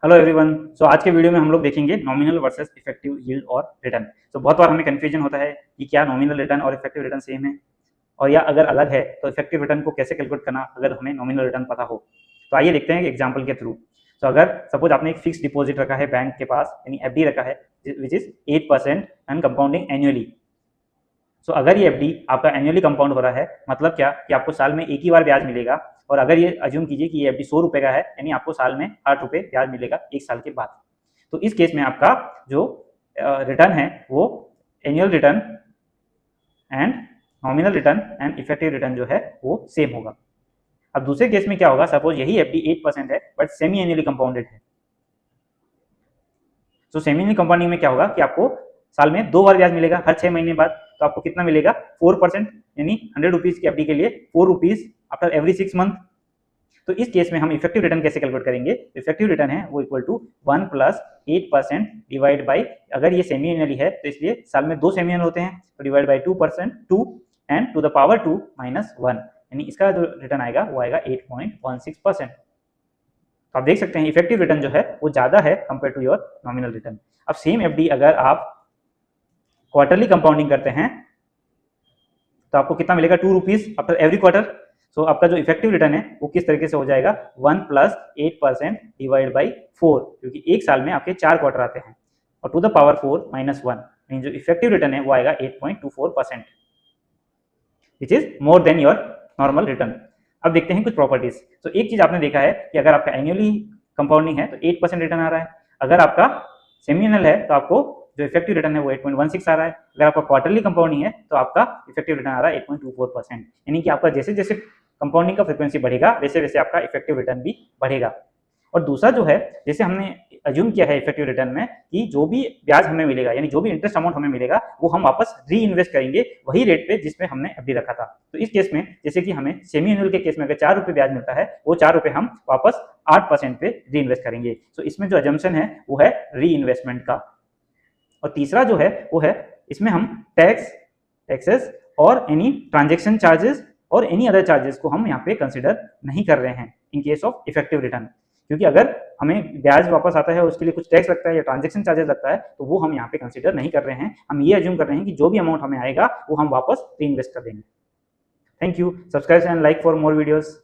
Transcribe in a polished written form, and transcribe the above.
Hello everyone. आज के video में हम लोग देखेंगे नॉमिनल वर्सेस इफेक्टिव यील्ड और रिटर्न। बहुत बार हमें कंफ्यूजन होता है कि क्या नॉमिनल रिटर्न और इफेक्टिव रिटर्न सेम है, और या अगर अलग है तो इफेक्टिव रिटर्न को कैसे कैलकुलेट करना अगर हमें नॉमिनल रिटर्न पता हो। तो आइए देखते हैं एग्जाम्पल के थ्रू। अगर सपोज आपने एक फिक्स डिपॉजिट रखा है बैंक के पास, यानी एफडी रखा है which is 8% and compounding annually. अगर ये एफडी आपका एनुअली कंपाउंड हो रहा है, मतलब क्या कि आपको साल में एक ही बार ब्याज मिलेगा। और अगर ये अज्यूम कीजिए कि ये एफडी 100 रुपए का है, यानी आपको साल में 8 रुपए ब्याज मिलेगा एक साल के बाद। तो इस केस में आपका जो रिटर्न है वो annual return and nominal return and effective return जो है वो सेम होगा। अब दूसरे केस में क्या होगा, सपोज यही एफडी 8% है बट सेमी एनुअली कंपाउंडेड है। सेमी एनुअली कंपाउंडिंग में क्या होगा कि आपको साल में 2 बार ब्याज मिलेगा हर 6 महीने बाद। तो आपको कितना मिलेगा, 4%, यानी 100 रुपीज की एफडी के लिए 4 रुपीज आफ्टर एवरी 6 मंथ। तो इस केस में हम इफेक्टिव रिटर्न कैसे कैलकुलेट करेंगे। इफेक्टिव रिटर्न है वो equal to 1 plus 8% divide by, अगर ये सेमी एनुअली है तो इसलिए साल में 2 सेमी एनुअल होते हैं, तो divide by 2% 2 and to the power 2 minus 1, यानी इसका जो रिटर्न आएगा वो आएगा 8.16%। तो आप देख सकते हैं इफेक्टिव रिटर्न जो है वो ज्यादा है compare to your nominal return. अब सेम एफडी अगर आप क्वार्टरली कंपाउंडिंग करते हैं तो आपको कितना मिलेगा, 2 रुपीज आफ्टर एवरी क्वार्टर। आपका जो इफेक्टिव रिटर्न है वो किस तरीके से हो जाएगा, 1 प्लस 8% डिवाइड बाई 4, क्योंकि एक साल में आपके 4 क्वार्टर आते हैं, और टू द पावर 4 माइनस 1, यानी जो इफेक्टिव रिटर्न है वो आएगा 8.24%, which is more than your normal return. अब देखते हैं कुछ प्रॉपर्टीज। एक चीज आपने देखा है कि अगर आपका एनुअली कंपाउंडिंग है तो 8% रिटर्न आ रहा है, अगर आपका सेमी एनुअल है तो आपको जो इफेक्टिव रिटर्न है वो 8.16 आ रहा है, अगर आपका क्वार्टरली कंपाउंडिंग है तो आपका इफेक्टिव रिटर्न आ रहा है 8.24%। यानी कि आपका जैसे जैसे कंपाउंडिंग का फ्रीक्वेंसी बढ़ेगा वैसे वैसे आपका इफेक्टिव रिटर्न भी बढ़ेगा। और दूसरा जो है, जैसे हमने अज्यूम किया है इफेक्टिव रिटर्न में कि जो भी ब्याज हमें मिलेगा, यानी जो भी इंटरेस्ट अमाउंट हमें मिलेगा वो हम वापस री इन्वेस्ट करेंगे वही रेट पे जिसमें हमने एफडी रखा था। तो इस केस में जैसे कि हमें सेमी एनुअल के केस में अगर 4 रुपए ब्याज मिलता है, वो 4 रुपए हम वापस 8% पे री इन्वेस्ट करेंगे। इसमें जो अजम्पशन है वो है री इन्वेस्टमेंट का। और तीसरा जो है वो है, इसमें हम टैक्सेस और एनी ट्रांजेक्शन चार्जेस और एनी अदर चार्जेस को हम यहाँ पे कंसिडर नहीं कर रहे हैं in case of effective return, क्योंकि अगर हमें ब्याज वापस आता है उसके लिए कुछ टैक्स लगता है या ट्रांजेक्शन चार्जेस लगता है तो वो हम यहाँ पे कंसिडर नहीं कर रहे हैं। हम ये अज्यूम कर रहे हैं कि जो भी अमाउंट हमें आएगा वो हम वापस री इन्वेस्ट कर देंगे। Thank you. Subscribe and like for more videos.